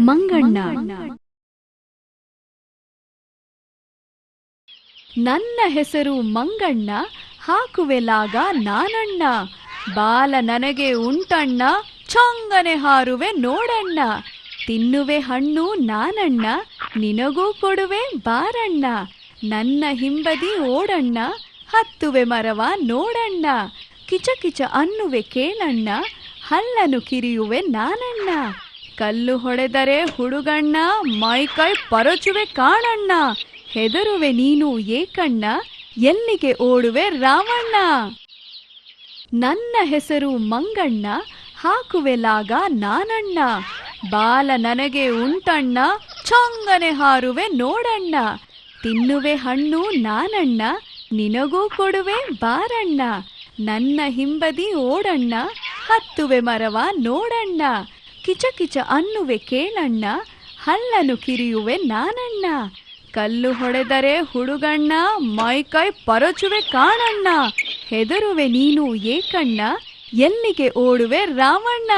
ಮಂಗಣ್ಣ. ನನ್ನ ಹೆಸರು ಮಂಗಣ್ಣ, ಹಾಕುವೆ ಲಾಗ ನಾನಣ್ಣ. ಬಾಲ ನನಗೆ ಉಂಟಣ್ಣ, ಚೊಂಗನೆ ಹಾರುವೆ ನೋಡಣ್ಣ. ತಿನ್ನುವೆ ಹಣ್ಣು ನಾನಣ್ಣ, ನಿನಗೂ ಕೊಡುವೆ ಬಾರಣ್ಣ. ನನ್ನ ಹಿಂಬದಿ ಓಡಣ್ಣ, ಹತ್ತುವೆ ಮರವ ನೋಡಣ್ಣ. ಕಿಚ ಕಿಚ ಅನ್ನುವೆ ಕೇಳಣ್ಣ, ಹಲ್ಲನು ಕಿರಿಯುವೆ ನಾನಣ್ಣ. ಕಲ್ಲು ಹೊಡೆದರೆ ಹುಡುಗಣ್ಣ, ಮೈಕೈ ಪರಚುವೆ ಕಾಣಣ್ಣ. ಹೆದರುವೆ ನೀನು ಏಕಣ್ಣ, ಎಲ್ಲಿಗೆ ಓಡುವೆ ರಾಮಣ್ಣ. ನನ್ನ ಹೆಸರು ಮಂಗಣ್ಣ, ಹಾಕುವೆ ಲಾಗ ನಾನಣ್ಣ. ಬಾಲ ನನಗೆ ಉಂಟಣ್ಣ, ಚೊಂಗನೆ ಹಾರುವೆ ನೋಡಣ್ಣ. ತಿನ್ನುವೆ ಹಣ್ಣು ನಾನಣ್ಣ, ನಿನಗೂ ಕೊಡುವೆ ಬಾರಣ್ಣ. ನನ್ನ ಹಿಂಬದಿ ಓಡಣ್ಣ, ಹತ್ತುವೆ ಮರವ ನೋಡಣ್ಣ. ಕಿಚ ಕಿಚ ಅನ್ನುವೆ ಕೇಳಣ್ಣ, ಹಲ್ಲನು ಕಿರಿಯುವೆ ನಾನಣ್ಣ. ಕಲ್ಲು ಹೊಡೆದರೆ ಹುಡುಗಣ್ಣ, ಮೈಕೈ ಪರಚುವೆ ಕಾಣಣ್ಣ. ಹೆದರುವೆ ನೀನು ಏಕಣ್ಣ, ಎಲ್ಲಿಗೆ ಓಡುವೆ ರಾಮಣ್ಣ.